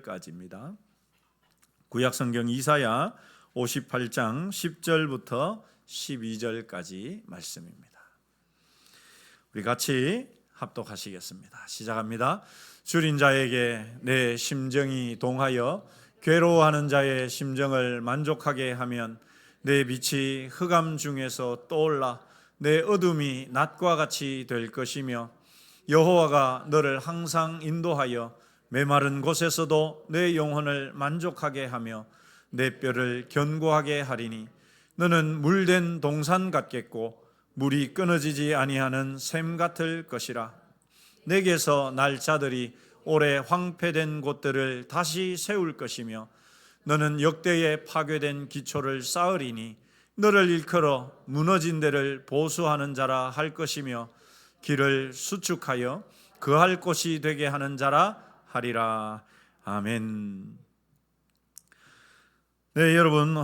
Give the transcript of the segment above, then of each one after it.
12절까지입니다. 구약성경 이사야 58장 10절부터 12절까지 말씀입니다. 우리 같이 합독하시겠습니다. 시작합니다. 줄인 자에게 내 심정이 동하여 괴로워하는 자의 심정을 만족하게 하면 내 빛이 흑암 중에서 떠올라 내 어둠이 낮과 같이 될 것이며 여호와가 너를 항상 인도하여 메마른 곳에서도 내 영혼을 만족하게 하며 내 뼈를 견고하게 하리니 너는 물된 동산 같겠고 물이 끊어지지 아니하는 샘 같을 것이라. 내게서 날 자들이 오래 황폐된 곳들을 다시 세울 것이며 너는 역대에 파괴된 기초를 쌓으리니 너를 일컬어 무너진 데를 보수하는 자라 할 것이며 길을 수축하여 거할 곳이 되게 하는 자라 하리라. 아멘. 네, 여러분,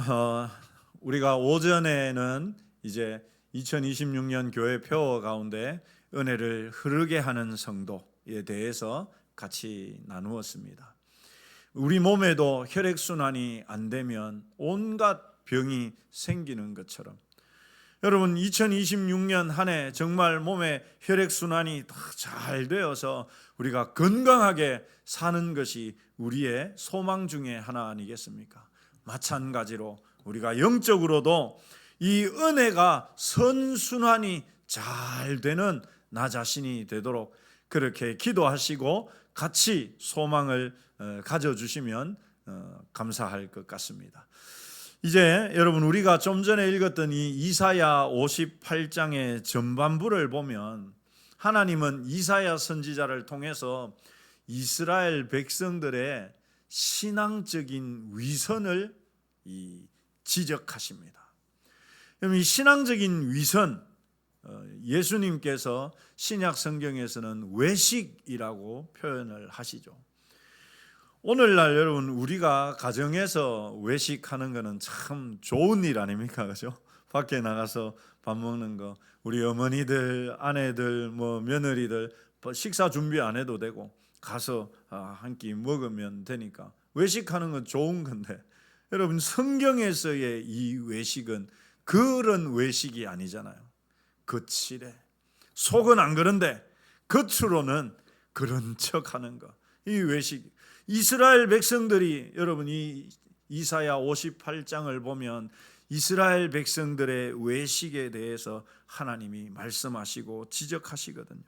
우리가 오전에는 이제 2026년 교회 표 가운데 은혜를 흐르게 하는 성도에 대해서 같이 나누었습니다. 우리 몸에도 혈액순환이 안 되면 온갖 병이 생기는 것처럼 여러분 2026년 한 해 정말 몸에 혈액순환이 잘 되어서 우리가 건강하게 사는 것이 우리의 소망 중에 하나 아니겠습니까? 마찬가지로 우리가 영적으로도 이 은혜가 선순환이 잘 되는 나 자신이 되도록 그렇게 기도하시고 같이 소망을 가져주시면 감사할 것 같습니다. 이제 여러분 우리가 좀 전에 읽었던 이 이사야 58장의 전반부를 보면 하나님은 이사야 선지자를 통해서 이스라엘 백성들의 신앙적인 위선을 지적하십니다. 그럼 이 신앙적인 위선, 예수님께서 신약 성경에서는 외식이라고 표현을 하시죠. 오늘날 여러분 우리가 가정에서 외식하는 거는 참 좋은 일 아닙니까? 그죠? 밖에 나가서 밥 먹는 거, 우리 어머니들, 아내들, 며느리들 식사 준비 안 해도 되고 가서 한 끼 먹으면 되니까 외식하는 건 좋은 건데 여러분 성경에서의 이 외식은 그런 외식이 아니잖아요. 거칠해. 속은 안 그런데 겉으로는 그런 척하는 거. 이 외식. 이스라엘 백성들이 여러분 이 이사야 58장을 보면 이스라엘 백성들의 외식에 대해서 하나님이 말씀하시고 지적하시거든요.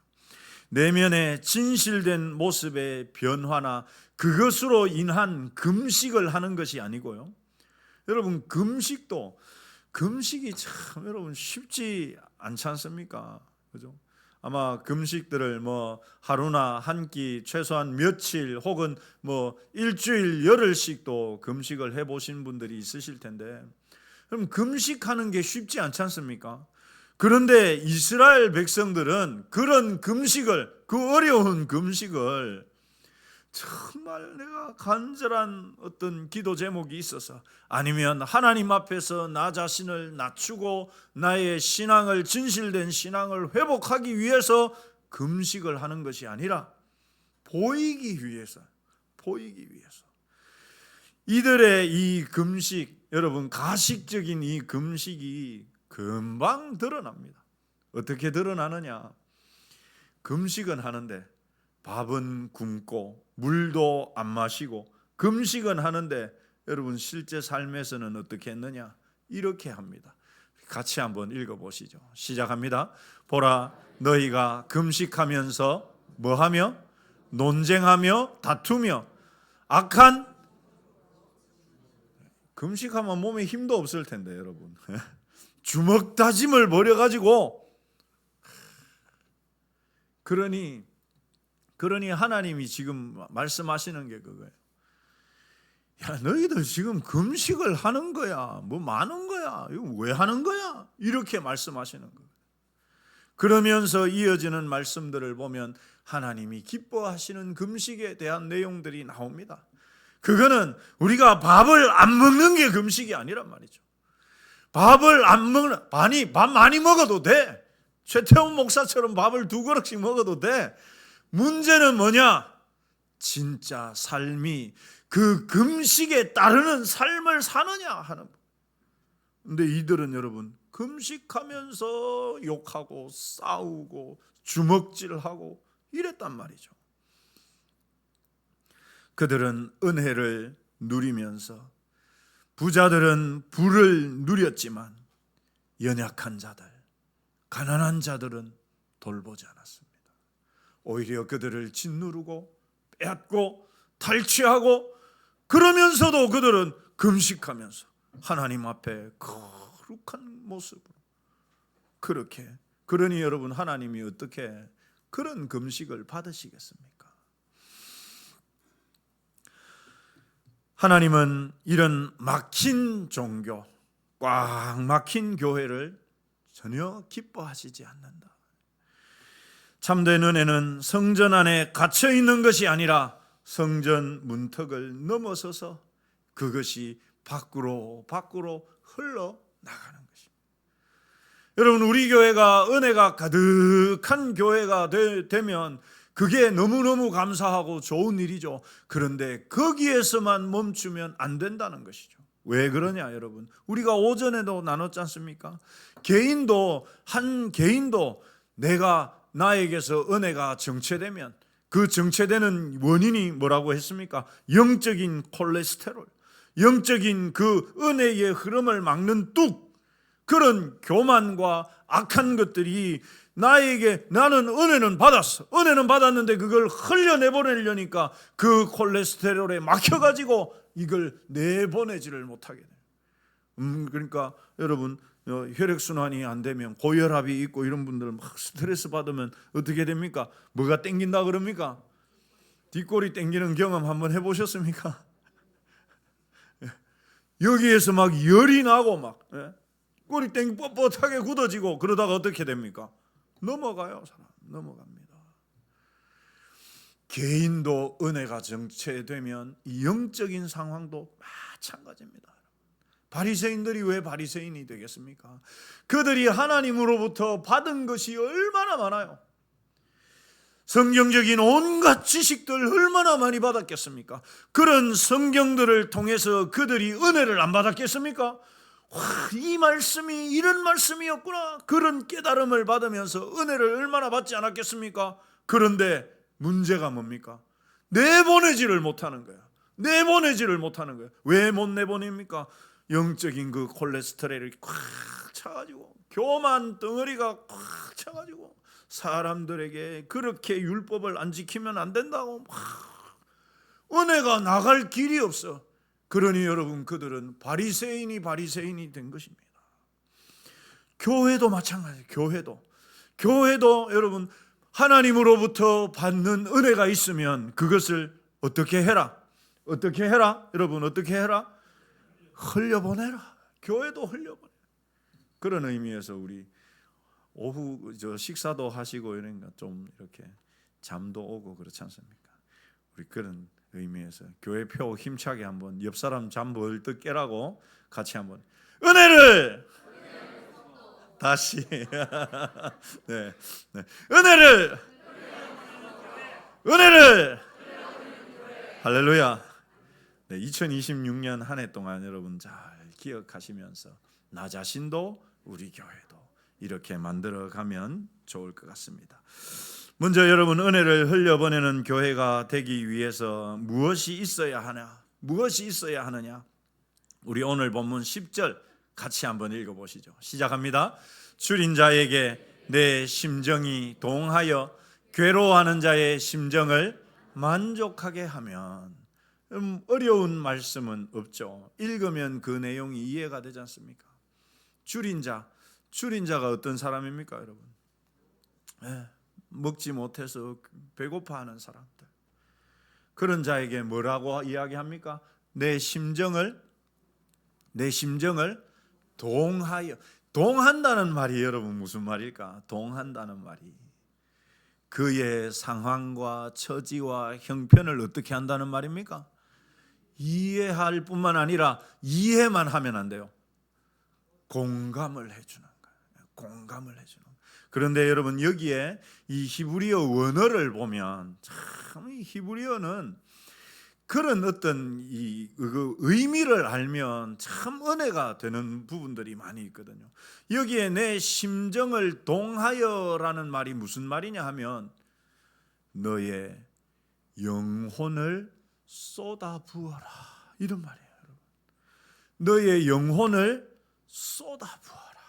내면의 진실된 모습의 변화나 그것으로 인한 금식을 하는 것이 아니고요. 여러분 금식이 참 여러분 쉽지 않지 않습니까? 그죠? 아마 금식들을 하루나 한 끼 최소한 며칠 혹은 일주일 열흘씩도 금식을 해보신 분들이 있으실 텐데 그럼 금식하는 게 쉽지 않지 않습니까? 그런데 이스라엘 백성들은 그런 금식을 그 어려운 금식을 정말 내가 간절한 어떤 기도 제목이 있어서 아니면 하나님 앞에서 나 자신을 낮추고 나의 신앙을 진실된 신앙을 회복하기 위해서 금식을 하는 것이 아니라 보이기 위해서 이들의 이 금식 여러분 가식적인 이 금식이 금방 드러납니다. 어떻게 드러나느냐? 금식은 하는데 밥은 굶고 물도 안 마시고 금식은 하는데 여러분 실제 삶에서는 어떻게 했느냐? 이렇게 합니다. 같이 한번 읽어보시죠. 시작합니다. 보라 너희가 금식하면서 뭐하며? 논쟁하며 다투며 악한 금식하면 몸에 힘도 없을 텐데 여러분 주먹 다짐을 벌여가지고 그러니 하나님이 지금 말씀하시는 게 그거예요. 야 너희들 지금 금식을 하는 거야 많은 거야 이거 왜 하는 거야 이렇게 말씀하시는 거예요. 그러면서 이어지는 말씀들을 보면 하나님이 기뻐하시는 금식에 대한 내용들이 나옵니다. 그거는 우리가 밥을 안 먹는 게 금식이 아니란 말이죠. 밥을 안 먹는 밥 많이 먹어도 돼. 최태원 목사처럼 밥을 2그릇씩 먹어도 돼. 문제는 뭐냐? 진짜 삶이 그 금식에 따르는 삶을 사느냐 하는. 근데 이들은 여러분 금식하면서 욕하고 싸우고 주먹질하고 이랬단 말이죠. 그들은 은혜를 누리면서 부자들은 부를 누렸지만 연약한 자들, 가난한 자들은 돌보지 않았습니다. 오히려 그들을 짓누르고 빼앗고 탈취하고, 그러면서도 그들은 금식하면서 하나님 앞에 거룩한 모습으로 그렇게. 그러니 여러분, 하나님이 어떻게 그런 금식을 받으시겠습니까? 하나님은 이런 막힌 종교, 꽉 막힌 교회를 전혀 기뻐하시지 않는다. 참된 은혜는 성전 안에 갇혀 있는 것이 아니라 성전 문턱을 넘어서서 그것이 밖으로 흘러나가는 것입니다. 여러분, 우리 교회가 은혜가 가득한 교회가 되면 그게 너무너무 감사하고 좋은 일이죠. 그런데 거기에서만 멈추면 안 된다는 것이죠. 왜 그러냐 여러분, 우리가 오전에도 나눴지 않습니까? 한 개인도 내가 나에게서 은혜가 정체되면 그 정체되는 원인이 뭐라고 했습니까? 영적인 콜레스테롤, 영적인 그 은혜의 흐름을 막는 뚝, 그런 교만과 악한 것들이 나에게, 나는 은혜는 받았어, 은혜는 받았는데 그걸 흘려내보내려니까 그 콜레스테롤에 막혀가지고 이걸 내보내지를 못하게 돼요. 그러니까 여러분, 혈액순환이 안 되면, 고혈압이 있고 이런 분들 막 스트레스 받으면 어떻게 됩니까? 뭐가 땡긴다 그럽니까? 뒷골이 땡기는 경험 한번 해보셨습니까? 여기에서 막 열이 나고 막 꼬리 땡기 뻣뻣하게 굳어지고, 그러다가 어떻게 됩니까? 넘어가요. 사람 넘어갑니다. 개인도 은혜가 정체되면 이 영적인 상황도 마찬가지입니다. 바리새인들이 왜 바리새인이 되겠습니까? 그들이 하나님으로부터 받은 것이 얼마나 많아요. 성경적인 온갖 지식들 얼마나 많이 받았겠습니까? 그런 성경들을 통해서 그들이 은혜를 안 받았겠습니까? 와, 이 말씀이 이런 말씀이었구나, 그런 깨달음을 받으면서 은혜를 얼마나 받지 않았겠습니까? 그런데 문제가 뭡니까? 내보내지를 못하는 거야. 내보내지를 못하는 거야. 왜 못 내보냅니까? 영적인 그 콜레스테롤이 꽉 차가지고, 교만 덩어리가 꽉 차가지고, 사람들에게 그렇게 율법을 안 지키면 안 된다고 은혜가 나갈 길이 없어. 그러니 여러분, 그들은 바리새인이 된 것입니다. 교회도 마찬가지예요. 교회도 여러분, 하나님으로부터 받는 은혜가 있으면 그것을 어떻게 해라? 여러분, 어떻게 해라? 흘려보내라. 교회도 흘려보내. 그런 의미에서 우리 오후 식사도 하시고 이러니까 좀 이렇게 잠도 오고 그렇지 않습니까? 우리 그런 의미에서 교회표 힘차게 한번 옆 사람 잠 벌떡 깨라고 같이 한번 은혜를 다시 네. 은혜를 할렐루야. 네, 2026년 한 해 동안 여러분 잘 기억하시면서 나 자신도 우리 교회도 이렇게 만들어가면 좋을 것 같습니다. 먼저 여러분, 은혜를 흘려보내는 교회가 되기 위해서 무엇이 있어야 하느냐? 우리 오늘 본문 10절 같이 한번 읽어보시죠. 시작합니다. 줄인 자에게 내 심정이 동하여 괴로워하는 자의 심정을 만족하게 하면. 어려운 말씀은 없죠. 읽으면 그 내용이 이해가 되지 않습니까? 줄인 자가 어떤 사람입니까 여러분? 먹지 못해서 배고파하는 사람들, 그런 자에게 뭐라고 이야기합니까? 내 심정을 동한다는 말이 여러분 무슨 말일까? 동한다는 말이 그의 상황과 처지와 형편을 어떻게 한다는 말입니까? 이해할 뿐만 아니라 이해만 하면 안 돼요. 공감을 해주는 거예요. 공감을 해주는 거예요. 그런데 여러분 여기에 이 히브리어 원어를 보면 참 이 히브리어는 그런 어떤 그 의미를 알면 참 은혜가 되는 부분들이 많이 있거든요. 여기에 내 심정을 동하여라는 말이 무슨 말이냐 하면 너의 영혼을 쏟아부어라 이런 말이에요. 여러분. 너의 영혼을 쏟아부어라.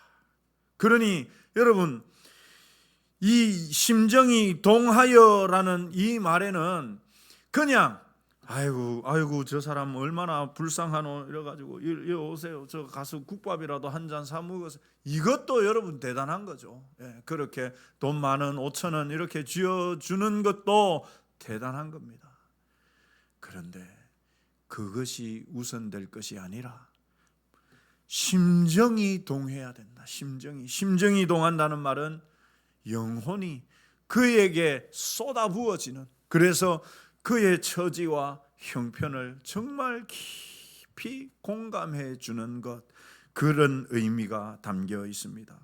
그러니 여러분 이 심정이 동하여라는 이 말에는 그냥 아이고 저 사람 얼마나 불쌍하노 이래가지고 이리 오세요. 저 가서 국밥이라도 한 잔 사 먹어서 이것도 여러분 대단한 거죠. 예, 그렇게 돈 10,000원 이렇게 쥐어주는 것도 대단한 겁니다. 그런데 그것이 우선될 것이 아니라 심정이 동해야 된다. 심정이 동한다는 말은 영혼이 그에게 쏟아부어지는, 그래서 그의 처지와 형편을 정말 깊이 공감해 주는 것, 그런 의미가 담겨 있습니다.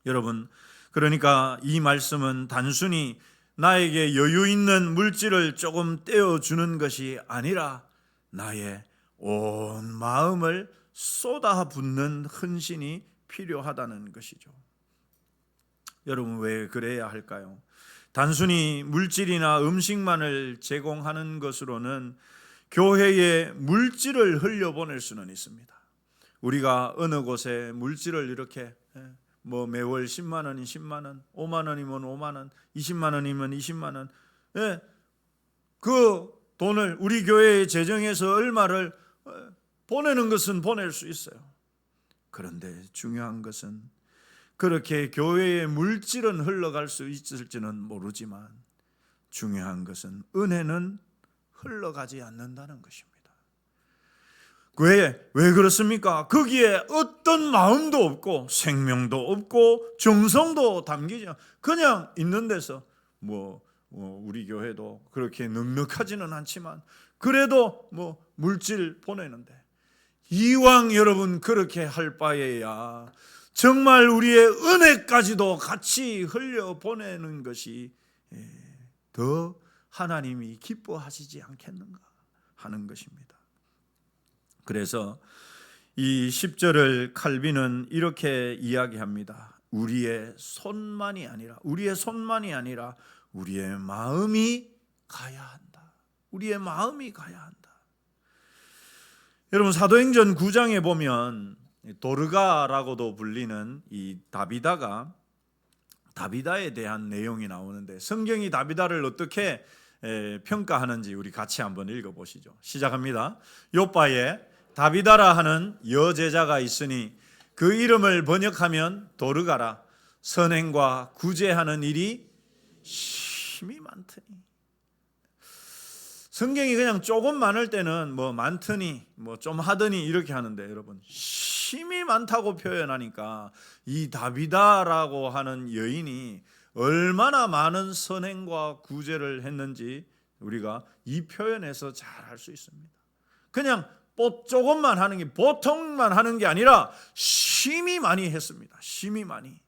여러분, 그러니까 이 말씀은 단순히 나에게 여유 있는 물질을 조금 떼어주는 것이 아니라 나의 온 마음을 쏟아붓는 헌신이 필요하다는 것이죠. 여러분 왜 그래야 할까요? 단순히 물질이나 음식만을 제공하는 것으로는 교회에 물질을 흘려보낼 수는 있습니다. 우리가 어느 곳에 물질을 이렇게 뭐 매월 10만 원이면 10만 원, 5만 원이면 5만 원, 20만 원이면 20만 원, 그 돈을 우리 교회의 재정에서 얼마를 보내는 것은 보낼 수 있어요. 그런데 중요한 것은 그렇게 교회의 물질은 흘러갈 수 있을지는 모르지만 중요한 것은 은혜는 흘러가지 않는다는 것입니다. 왜 그렇습니까? 거기에 어떤 마음도 없고 생명도 없고 정성도 담기지 않고 그냥 있는 데서 우리 교회도 그렇게 넉넉하지는 않지만 그래도 물질 보내는데, 이왕 여러분 그렇게 할 바에야 정말 우리의 은혜까지도 같이 흘려보내는 것이 더 하나님이 기뻐하시지 않겠는가 하는 것입니다. 그래서 이 10절을 칼빈은 이렇게 이야기합니다. 우리의 손만이 아니라 우리의 마음이 가야 한다. 우리의 마음이 가야 한다. 여러분 사도행전 9장에 보면 도르가라고도 불리는 이 다비다에 대한 내용이 나오는데, 성경이 다비다를 어떻게 평가하는지 우리 같이 한번 읽어보시죠. 시작합니다. 요바에 다비다라 하는 여제자가 있으니 그 이름을 번역하면 도르가라. 선행과 구제하는 일이 심히 많더니. 성경이 그냥 조금 많을 때는 많더니 좀 하더니 이렇게 하는데, 여러분 심히 많다고 표현하니까 이 다비다라고 하는 여인이 얼마나 많은 선행과 구제를 했는지 우리가 이 표현에서 잘 알 수 있습니다. 그냥 조금만 하는 게, 보통만 하는 게 아니라 심히 많이 했습니다. 심히 많이.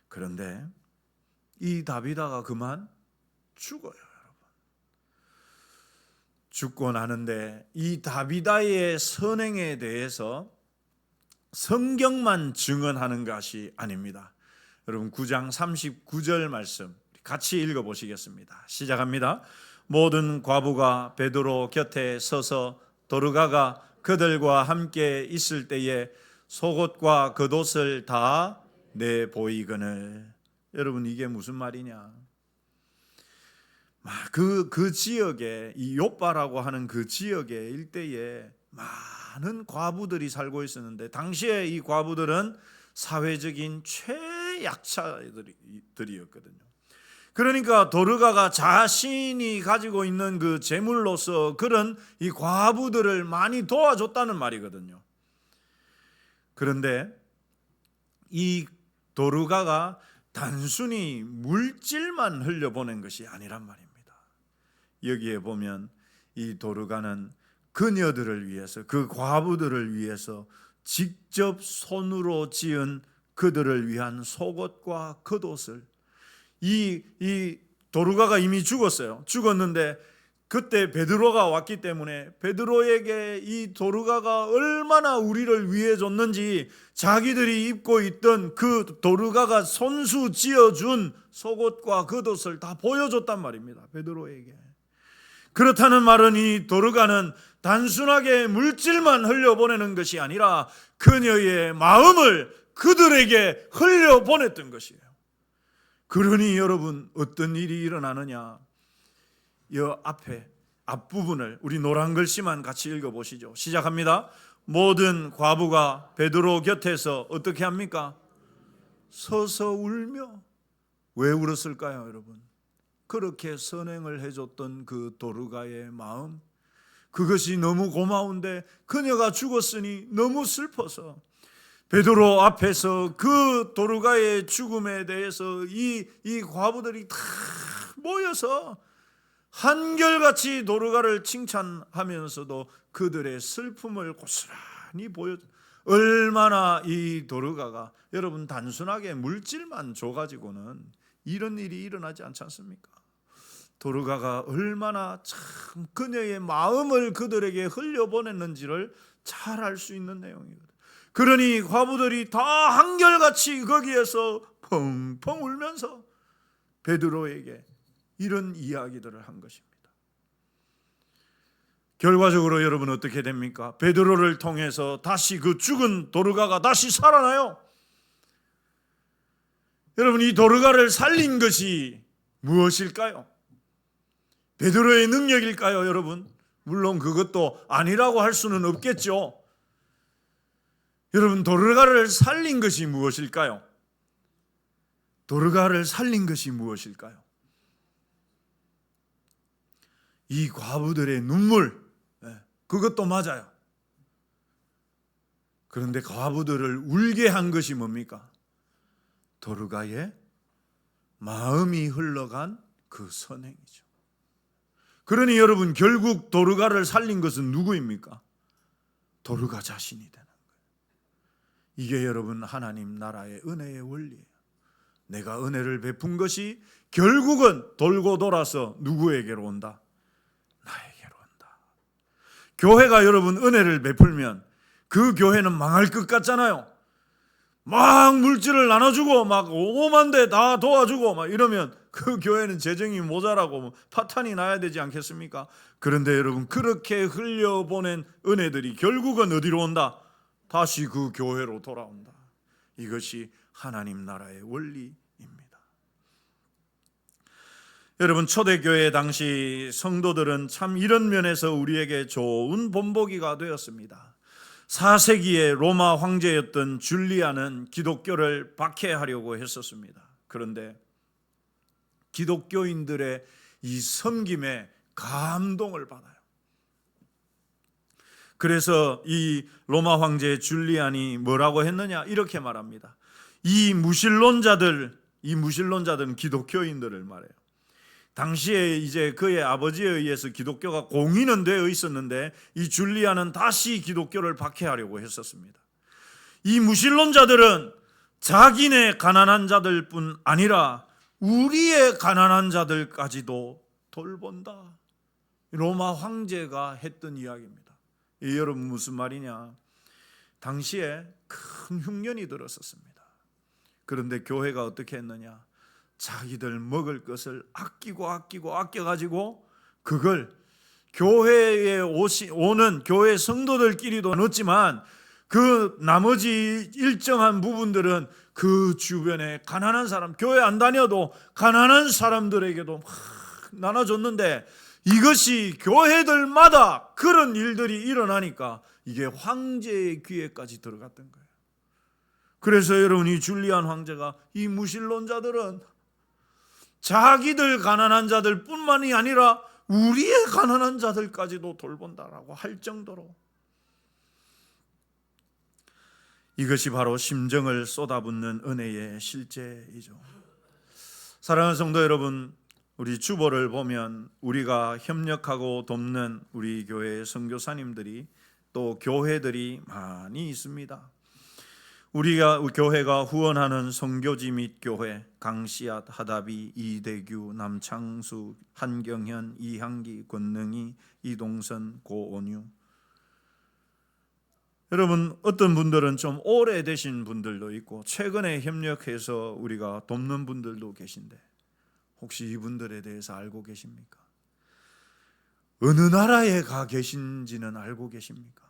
그런데 이 다비다가 그만 죽어요. 죽고 나는데 이 다비다의 선행에 대해서 성경만 증언하는 것이 아닙니다. 여러분 9장 39절 말씀 같이 읽어보시겠습니다. 시작합니다. 모든 과부가 베드로 곁에 서서 도르가가 그들과 함께 있을 때에 속옷과 겉옷을 다 내보이거늘. 여러분 이게 무슨 말이냐? 그 지역에, 이 욥바라고 하는 그 지역의 일대에 많은 과부들이 살고 있었는데, 당시에 이 과부들은 사회적인 최약자들이었거든요. 그러니까 도르가가 자신이 가지고 있는 그 재물로서 그런 이 과부들을 많이 도와줬다는 말이거든요. 그런데 이 도르가가 단순히 물질만 흘려보낸 것이 아니란 말입니다. 여기에 보면 이 도르가는 그녀들을 위해서, 그 과부들을 위해서 직접 손으로 지은 그들을 위한 속옷과 겉옷을, 이 도르가가 이미 죽었어요. 죽었는데 그때 베드로가 왔기 때문에 베드로에게 이 도르가가 얼마나 우리를 위해 줬는지 자기들이 입고 있던 그 도르가가 손수 지어준 속옷과 겉옷을 다 보여줬단 말입니다. 베드로에게. 그렇다는 말은 이 도르가는 단순하게 물질만 흘려보내는 것이 아니라 그녀의 마음을 그들에게 흘려보냈던 것이에요. 그러니 여러분, 어떤 일이 일어나느냐? 이 앞부분을 우리 노란 글씨만 같이 읽어보시죠. 시작합니다. 모든 과부가 베드로 곁에서 어떻게 합니까? 서서 울며. 왜 울었을까요, 여러분? 그렇게 선행을 해줬던 그 도르가의 마음, 그것이 너무 고마운데 그녀가 죽었으니 너무 슬퍼서 베드로 앞에서 그 도르가의 죽음에 대해서 이 과부들이 다 모여서 한결같이 도르가를 칭찬하면서도 그들의 슬픔을 고스란히 보여. 얼마나 이 도르가가, 여러분, 단순하게 물질만 줘가지고는 이런 일이 일어나지 않지 않습니까? 도르가가 얼마나 참 그녀의 마음을 그들에게 흘려보냈는지를 잘 알 수 있는 내용이거든요. 그러니 과부들이 다 한결같이 거기에서 펑펑 울면서 베드로에게 이런 이야기들을 한 것입니다. 결과적으로 여러분 어떻게 됩니까? 베드로를 통해서 다시 그 죽은 도르가가 다시 살아나요. 여러분, 이 도르가를 살린 것이 무엇일까요? 베드로의 능력일까요, 여러분? 물론 그것도 아니라고 할 수는 없겠죠. 여러분, 도르가를 살린 것이 무엇일까요? 도르가를 살린 것이 무엇일까요? 이 과부들의 눈물, 그것도 맞아요. 그런데 과부들을 울게 한 것이 뭡니까? 도르가의 마음이 흘러간 그 선행이죠. 그러니 여러분, 결국 도르가를 살린 것은 누구입니까? 도르가 자신이 되는 거예요. 이게 여러분, 하나님 나라의 은혜의 원리예요. 내가 은혜를 베푼 것이 결국은 돌고 돌아서 누구에게로 온다? 나에게로 온다. 교회가 여러분 은혜를 베풀면 그 교회는 망할 것 같잖아요. 막 물질을 나눠주고 막 오만 대 다 도와주고 막 이러면 그 교회는 재정이 모자라고 파탄이 나야 되지 않겠습니까? 그런데 여러분, 그렇게 흘려보낸 은혜들이 결국은 어디로 온다? 다시 그 교회로 돌아온다. 이것이 하나님 나라의 원리입니다. 여러분, 초대교회 당시 성도들은 참 이런 면에서 우리에게 좋은 본보기가 되었습니다. 4세기의 로마 황제였던 줄리안은 기독교를 박해하려고 했었습니다. 그런데 기독교인들의 이 섬김에 감동을 받아요. 그래서 이 로마 황제 줄리안이 뭐라고 했느냐? 이렇게 말합니다. 이 무신론자들은 기독교인들을 말해요. 당시에 이제 그의 아버지에 의해서 기독교가 공인은 되어 있었는데 이 줄리안은 다시 기독교를 박해하려고 했었습니다. 이 무신론자들은 자기네 가난한 자들뿐 아니라 우리의 가난한 자들까지도 돌본다. 로마 황제가 했던 이야기입니다. 여러분, 무슨 말이냐? 당시에 큰 흉년이 들었었습니다. 그런데 교회가 어떻게 했느냐? 자기들 먹을 것을 아껴가지고 그걸 교회에 오는 교회 성도들끼리도 나눴지만 그 나머지 일정한 부분들은 그 주변에 가난한 사람, 교회 안 다녀도 가난한 사람들에게도 막 나눠줬는데, 이것이 교회들마다 그런 일들이 일어나니까 이게 황제의 귀에까지 들어갔던 거예요. 그래서 여러분, 이 줄리안 황제가 이 무신론자들은 자기들 가난한 자들 뿐만이 아니라 우리의 가난한 자들까지도 돌본다라고 할 정도로, 이것이 바로 심정을 쏟아붓는 은혜의 실제이죠. 사랑하는 성도 여러분, 우리 주보를 보면 우리가 협력하고 돕는 우리 교회 선교사님들이 또 교회들이 많이 있습니다. 우리가 교회가 후원하는 선교지 및 교회 강씨앗, 하다비, 이대규, 남창수, 한경현, 이향기, 권능희, 이동선, 고온유. 여러분, 어떤 분들은 좀 오래되신 분들도 있고 최근에 협력해서 우리가 돕는 분들도 계신데 혹시 이분들에 대해서 알고 계십니까? 어느 나라에 가 계신지는 알고 계십니까?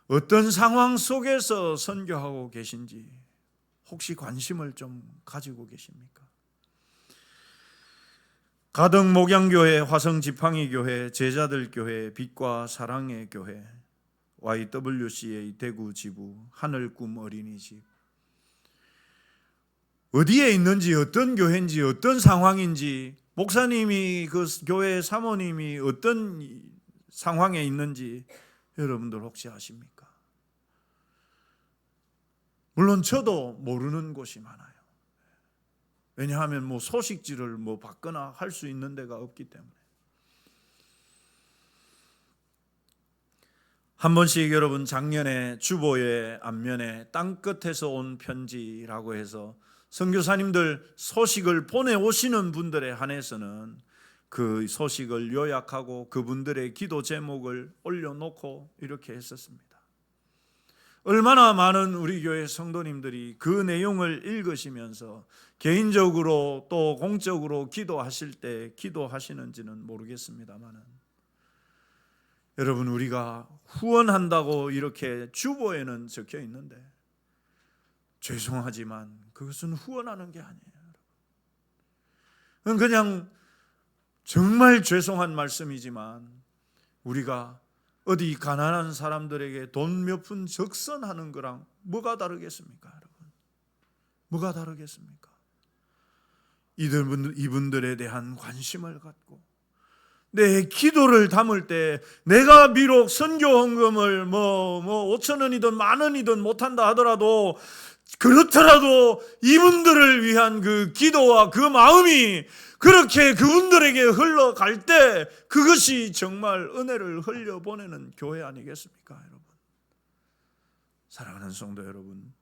어떤 상황 속에서 선교하고 계신지 혹시 관심을 좀 가지고 계십니까? 가덕 목양교회, 화성지팡이교회, 제자들교회, 빛과 사랑의 교회, YWCA 대구 지부, 하늘꿈 어린이집, 어디에 있는지, 어떤 교회인지, 어떤 상황인지, 목사님이 그 교회 사모님이 어떤 상황에 있는지 여러분들 혹시 아십니까? 물론 저도 모르는 곳이 많아요. 왜냐하면 뭐 소식지를 받거나 할 수 있는 데가 없기 때문에. 한 번씩 여러분 작년에 주보의 앞면에 땅끝에서 온 편지라고 해서 선교사님들 소식을 보내오시는 분들에 한해서는 그 소식을 요약하고 그분들의 기도 제목을 올려놓고 이렇게 했었습니다. 얼마나 많은 우리 교회 성도님들이 그 내용을 읽으시면서 개인적으로 또 공적으로 기도하실 때 기도하시는지는 모르겠습니다만은, 여러분, 우리가 후원한다고 이렇게 주보에는 적혀 있는데 죄송하지만 그것은 후원하는 게 아니에요. 그냥 정말 죄송한 말씀이지만 우리가 어디 가난한 사람들에게 돈 몇 푼 적선하는 거랑 뭐가 다르겠습니까, 여러분? 뭐가 다르겠습니까? 이분들에 대한 관심을 갖고 내 기도를 담을 때 내가 비록 선교 헌금을 5,000원이든 10,000원이든 못한다 하더라도, 그렇더라도 이분들을 위한 그 기도와 그 마음이 그렇게 그분들에게 흘러갈 때 그것이 정말 은혜를 흘려보내는 교회 아니겠습니까, 여러분? 사랑하는 성도 여러분,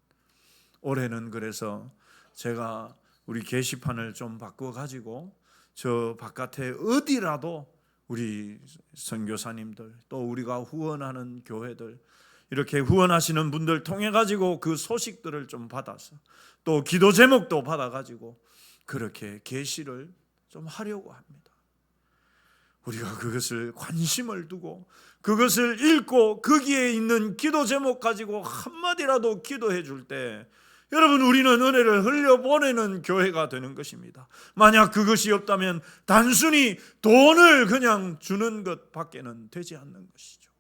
올해는 그래서 제가 우리 게시판을 좀 바꿔가지고 저 바깥에 어디라도 우리 선교사님들 또 우리가 후원하는 교회들 이렇게 후원하시는 분들 통해 가지고 그 소식들을 좀 받아서 또 기도 제목도 받아 가지고 그렇게 계시를 좀 하려고 합니다. 우리가 그것을 관심을 두고 그것을 읽고 거기에 있는 기도 제목 가지고 한마디라도 기도해 줄 때 여러분, 우리는 은혜를 흘려보내는 교회가 되는 것입니다. 만약 그것이 없다면 단순히 돈을 그냥 주는 것 밖에는 되지 않는 것이죠.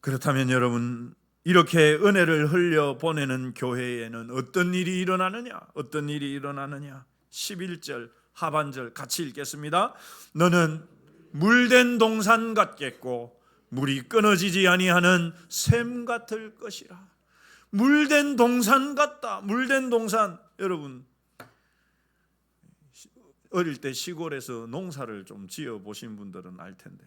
그렇다면 여러분, 이렇게 은혜를 흘려보내는 교회에는 어떤 일이 일어나느냐? 어떤 일이 일어나느냐? 11절 하반절 같이 읽겠습니다. 너는 물된 동산 같겠고 물이 끊어지지 아니하는 샘 같을 것이라. 물된 동산 같다. 물된 동산. 여러분, 어릴 때 시골에서 농사를 좀 지어 보신 분들은 알 텐데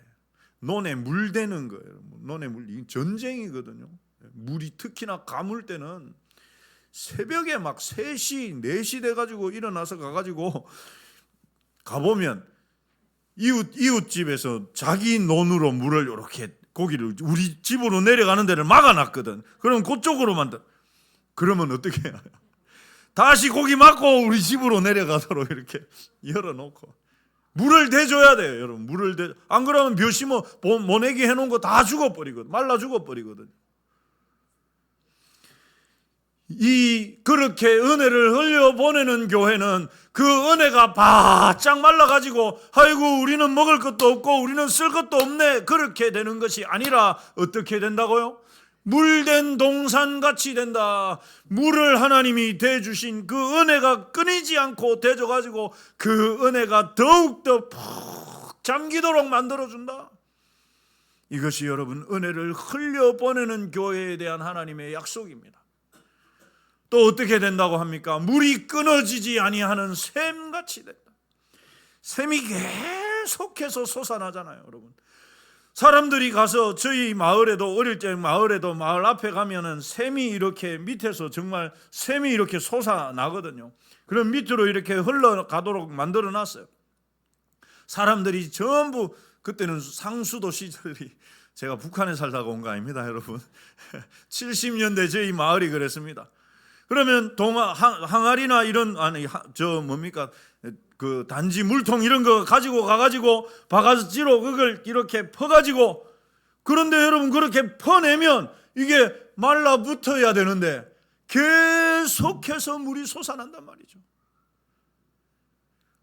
논에 물 대는 거예요. 논에 물, 전쟁이거든요. 물이 특히나 가물 때는 새벽에 막 3시, 4시 돼가지고 일어나서 가가지고 가보면 이웃집에서 자기 논으로 물을 이렇게 고기를 우리 집으로 내려가는 데를 막아놨거든. 그럼 그쪽으로만 그러면 어떻게 해요? 다시 고기 막고 우리 집으로 내려가도록 이렇게 열어놓고 물을 대줘야 돼요, 여러분. 물을 대. 안 그러면 벼 심어 모내기 해놓은 거 다 죽어버리거든. 말라 죽어버리거든. 그렇게 은혜를 흘려보내는 교회는 그 은혜가 바짝 말라가지고 아이고 우리는 먹을 것도 없고 우리는 쓸 것도 없네, 그렇게 되는 것이 아니라 어떻게 된다고요? 물된 동산같이 된다. 물을 하나님이 대주신 그 은혜가 끊이지 않고 대줘가지고 그 은혜가 더욱더 푹 잠기도록 만들어준다. 이것이 여러분 은혜를 흘려보내는 교회에 대한 하나님의 약속입니다. 또 어떻게 된다고 합니까? 물이 끊어지지 아니하는 샘같이 된다. 샘이 계속해서 솟아나잖아요, 여러분. 사람들이 가서 저희 마을에도 어릴 때 마을에도 마을 앞에 가면은 샘이 이렇게 밑에서 정말 샘이 이렇게 솟아나거든요. 그럼 밑으로 이렇게 흘러가도록 만들어 놨어요. 사람들이 전부 그때는 상수도 시절이 제가 북한에 살다가 온 거 아닙니다, 여러분. 70년대 저희 마을이 그랬습니다. 그러면 항아리나 이런 그 단지 물통 이런 거 가지고 가가지고 바가지로 그걸 이렇게 퍼가지고, 그런데 여러분 그렇게 퍼내면 이게 말라붙어야 되는데 계속해서 물이 솟아난단 말이죠.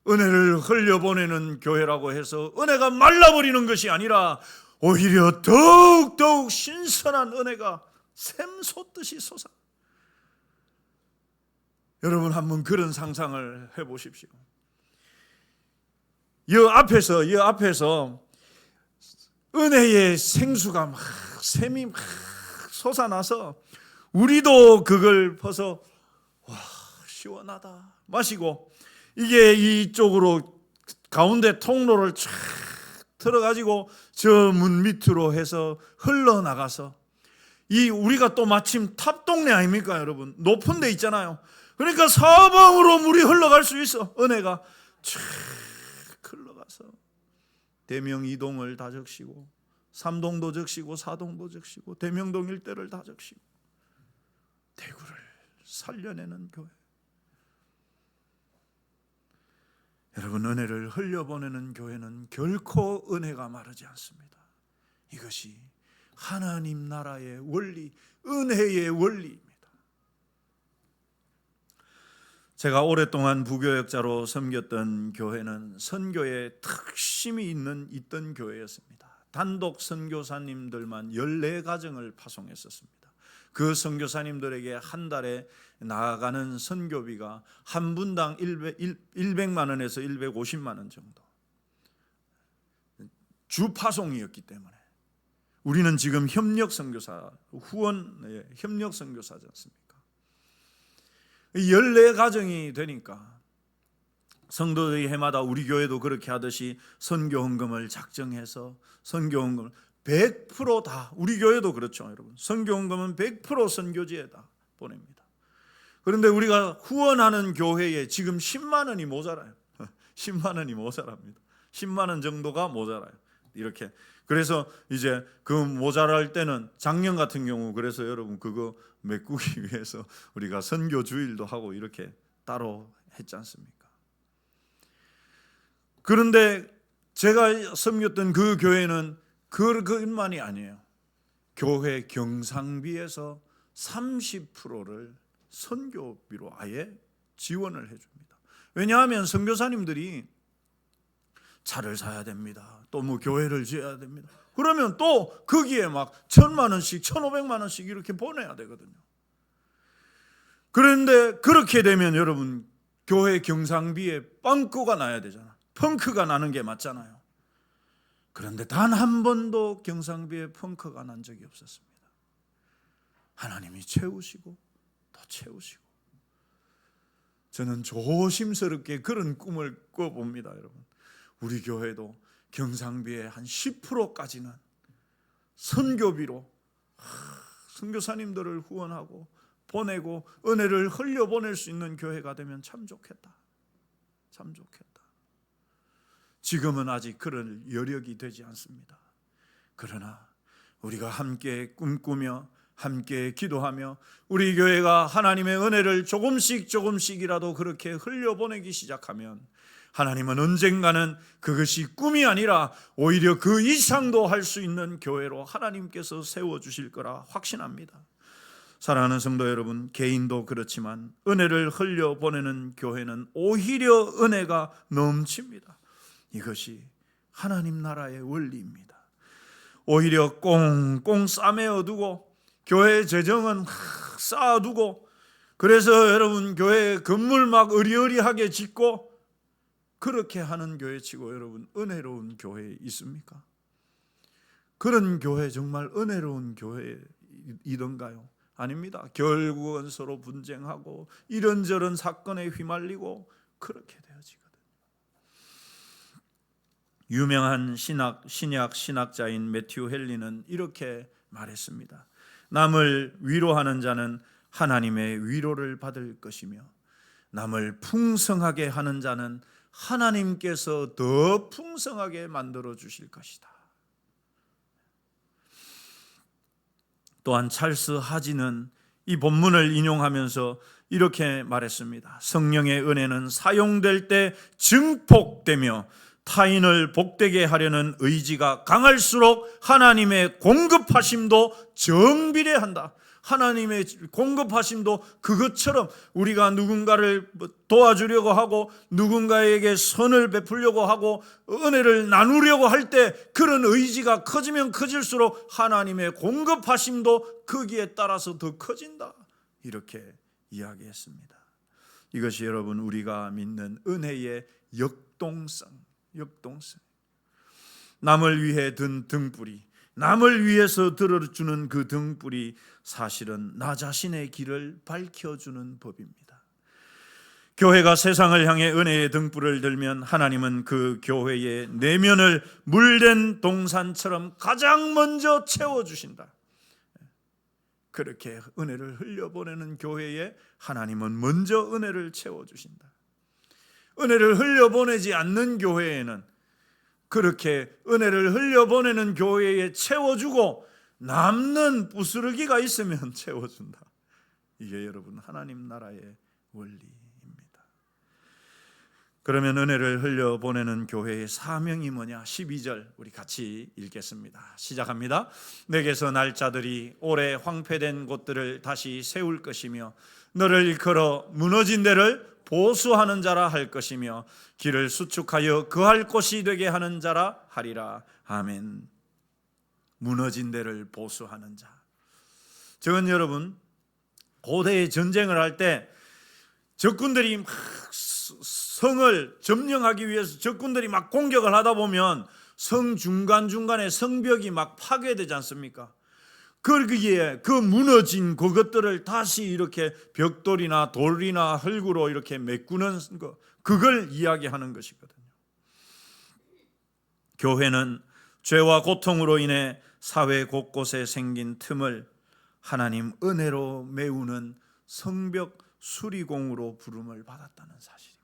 은혜를 흘려보내는 교회라고 해서 은혜가 말라버리는 것이 아니라 오히려 더욱 신선한 은혜가 샘솟듯이 솟아. 여러분 한번 그런 상상을 해보십시오. 이 앞에서 은혜의 생수가 막 샘이 막 솟아나서 우리도 그걸 퍼서 와 시원하다 마시고, 이게 이쪽으로 가운데 통로를 쫙 들어가지고 저 문 밑으로 해서 흘러나가서, 이 우리가 또 마침 탑 동네 아닙니까 여러분? 높은 데 있잖아요. 그러니까 사방으로 물이 흘러갈 수 있어. 은혜가 쫙 흘러가서 대명 2동을 다 적시고 3동도 적시고 4동도 적시고 대명동 일대를 다 적시고 대구를 살려내는 교회. 여러분 은혜를 흘려보내는 교회는 결코 은혜가 마르지 않습니다. 이것이 하나님 나라의 원리, 은혜의 원리입니다. 제가 오랫동안 부교역자로 섬겼던 교회는 선교에 특심이 있던 교회였습니다. 단독 선교사님들만 14가정을 파송했었습니다. 그 선교사님들에게 한 달에 나가는 선교비가 한 분당 100만 원에서 150만 원 정도. 주 파송이었기 때문에 우리는 지금 협력 선교사, 협력 선교사지 않습니까? 14가정이 되니까 성도의 해마다 우리 교회도 그렇게 하듯이 선교헌금을 작정해서 선교헌금을 100% 다, 우리 교회도 그렇죠 여러분. 선교헌금은 100% 선교지에다 보냅니다. 그런데 우리가 후원하는 교회에 지금 10만 원이 모자라요. 10만 원이 모자랍니다. 10만 원 정도가 모자라요. 이렇게. 그래서 이제 그 모자랄 때는 작년 같은 경우 그래서 여러분 그거 메꾸기 위해서 우리가 선교 주일도 하고 이렇게 따로 했지 않습니까? 그런데 제가 섬겼던 그 교회는 그것만이 아니에요. 교회 경상비에서 30%를 선교비로 아예 지원을 해줍니다. 왜냐하면 선교사님들이 차를 사야 됩니다. 또 뭐 교회를 지어야 됩니다. 그러면 또 거기에 막 1,000만 원씩 1,500만 원씩 이렇게 보내야 되거든요. 그런데 그렇게 되면 여러분 교회 경상비에 빵꾸가 나야 되잖아. 펑크가 나는 게 맞잖아요. 그런데 단 한 번도 경상비에 펑크가 난 적이 없었습니다. 하나님이 채우시고 또 채우시고. 저는 조심스럽게 그런 꿈을 꿔봅니다 여러분. 우리 교회도 경상비의 한 10%까지는 선교비로 선교사님들을 후원하고 보내고 은혜를 흘려보낼 수 있는 교회가 되면 참 좋겠다. 참 좋겠다. 지금은 아직 그럴 여력이 되지 않습니다. 그러나 우리가 함께 꿈꾸며 함께 기도하며 우리 교회가 하나님의 은혜를 조금씩이라도 그렇게 흘려보내기 시작하면 하나님은 언젠가는 그것이 꿈이 아니라 오히려 그 이상도 할 수 있는 교회로 하나님께서 세워주실 거라 확신합니다. 사랑하는 성도 여러분, 개인도 그렇지만 은혜를 흘려보내는 교회는 오히려 은혜가 넘칩니다. 이것이 하나님 나라의 원리입니다. 오히려 꽁꽁 싸매어두고 교회 재정은 쌓아두고, 그래서 여러분 교회 건물 막 으리으리하게 짓고 그렇게 하는 교회치고 여러분 은혜로운 교회 있습니까? 그런 교회 정말 은혜로운 교회이던가요? 아닙니다. 결국은 서로 분쟁하고 이런저런 사건에 휘말리고 그렇게 되어지거든요. 유명한 신약 신학자인 매튜 헨리는 이렇게 말했습니다. 남을 위로하는 자는 하나님의 위로를 받을 것이며 남을 풍성하게 하는 자는 하나님께서 더 풍성하게 만들어 주실 것이다. 또한 찰스 하진은 이 본문을 인용하면서 이렇게 말했습니다. 성령의 은혜는 사용될 때 증폭되며 타인을 복되게 하려는 의지가 강할수록 하나님의 공급하심도 정비례한다. 하나님의 공급하심도 그것처럼 우리가 누군가를 도와주려고 하고 누군가에게 선을 베풀려고 하고 은혜를 나누려고 할 때 그런 의지가 커지면 커질수록 하나님의 공급하심도 거기에 따라서 더 커진다. 이렇게 이야기했습니다. 이것이 여러분 우리가 믿는 은혜의 역동성. 남을 위해 든 등불이, 남을 위해서 들어주는 그 등불이 사실은 나 자신의 길을 밝혀주는 법입니다. 교회가 세상을 향해 은혜의 등불을 들면 하나님은 그 교회의 내면을 물된 동산처럼 가장 먼저 채워주신다. 그렇게 은혜를 흘려보내는 교회에 하나님은 먼저 은혜를 채워주신다. 은혜를 흘려보내지 않는 교회에는 그렇게 은혜를 흘려보내는 교회에 채워주고 남는 부스러기가 있으면 채워준다. 이게 여러분 하나님 나라의 원리입니다. 그러면 은혜를 흘려보내는 교회의 사명이 뭐냐? 12절 우리 같이 읽겠습니다. 시작합니다. 내게서 날 자들이 오래 황폐된 곳들을 다시 세울 것이며 너를 일컬어 무너진 데를 보수하는 자라 할 것이며 길을 수축하여 거할 곳이 되게 하는 자라 하리라. 아멘. 무너진 데를 보수하는 자. 저건 여러분 고대의 전쟁을 할 때 적군들이 막 성을 점령하기 위해서 적군들이 막 공격을 하다 보면 성 중간중간에 성벽이 막 파괴되지 않습니까? 거기에 그 무너진 그것들을 다시 이렇게 벽돌이나 돌이나 흙으로 이렇게 메꾸는 거, 그걸 이야기하는 것이거든요. 교회는 죄와 고통으로 인해 사회 곳곳에 생긴 틈을 하나님 은혜로 메우는 성벽 수리공으로 부름을 받았다는 사실입니다.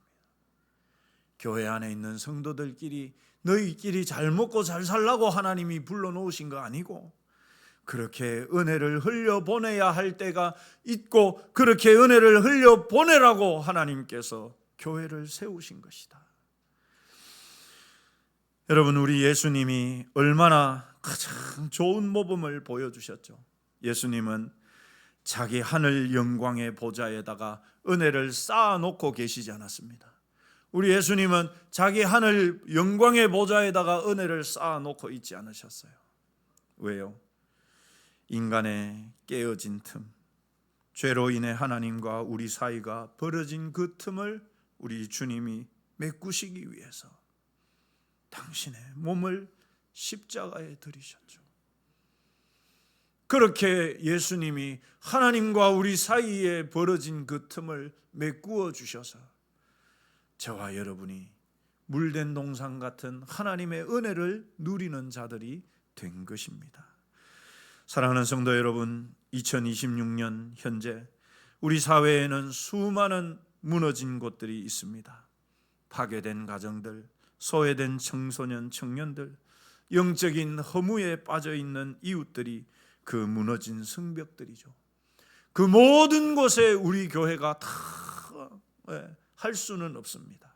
교회 안에 있는 성도들끼리 너희끼리 잘 먹고 잘 살라고 하나님이 불러놓으신 거 아니고 그렇게 은혜를 흘려보내야 할 때가 있고 그렇게 은혜를 흘려보내라고 하나님께서 교회를 세우신 것이다. 여러분 우리 예수님이 얼마나 가장 좋은 모범을 보여주셨죠. 예수님은 자기 하늘 영광의 보좌에다가 은혜를 쌓아놓고 계시지 않았습니다. 우리 예수님은 자기 하늘 영광의 보좌에다가 은혜를 쌓아놓고 있지 않으셨어요. 왜요? 인간의 깨어진 틈, 죄로 인해 하나님과 우리 사이가 벌어진 그 틈을 우리 주님이 메꾸시기 위해서 당신의 몸을 십자가에 들이셨죠. 그렇게 예수님이 하나님과 우리 사이에 벌어진 그 틈을 메꾸어 주셔서 저와 여러분이 물된 동산 같은 하나님의 은혜를 누리는 자들이 된 것입니다. 사랑하는 성도 여러분, 2026년 현재 우리 사회에는 수많은 무너진 곳들이 있습니다. 파괴된 가정들, 소외된 청소년, 청년들, 영적인 허무에 빠져있는 이웃들이 그 무너진 성벽들이죠. 그 모든 곳에 우리 교회가 다 할 수는 없습니다.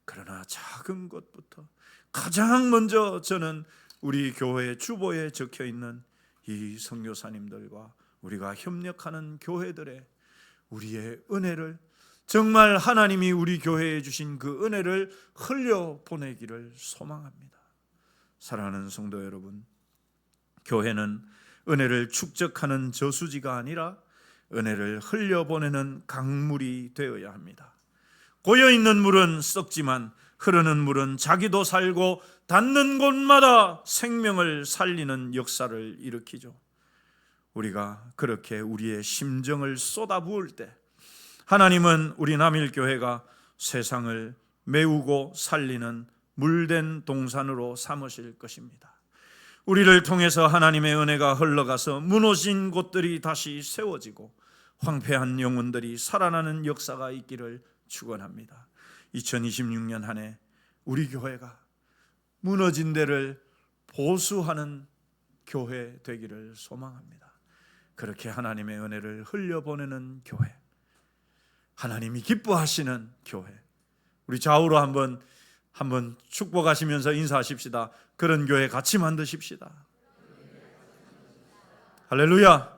그러나 작은 것부터 가장 먼저 저는 우리 교회 주보에 적혀있는 이 선교사님들과 우리가 협력하는 교회들의 우리의 은혜를 정말 하나님이 우리 교회에 주신 그 은혜를 흘려보내기를 소망합니다. 사랑하는 성도 여러분, 교회는 은혜를 축적하는 저수지가 아니라 은혜를 흘려보내는 강물이 되어야 합니다. 고여있는 물은 썩지만 흐르는 물은 자기도 살고 닿는 곳마다 생명을 살리는 역사를 일으키죠. 우리가 그렇게 우리의 심정을 쏟아부을 때 하나님은 우리 남일교회가 세상을 메우고 살리는 물된 동산으로 삼으실 것입니다. 우리를 통해서 하나님의 은혜가 흘러가서 무너진 곳들이 다시 세워지고 황폐한 영혼들이 살아나는 역사가 있기를 축원합니다. 2026년 한 해 우리 교회가 무너진 데를 보수하는 교회 되기를 소망합니다. 그렇게 하나님의 은혜를 흘려보내는 교회, 하나님이 기뻐하시는 교회, 우리 좌우로 한번 축복하시면서 인사하십시다. 그런 교회 같이 만드십시다. 할렐루야.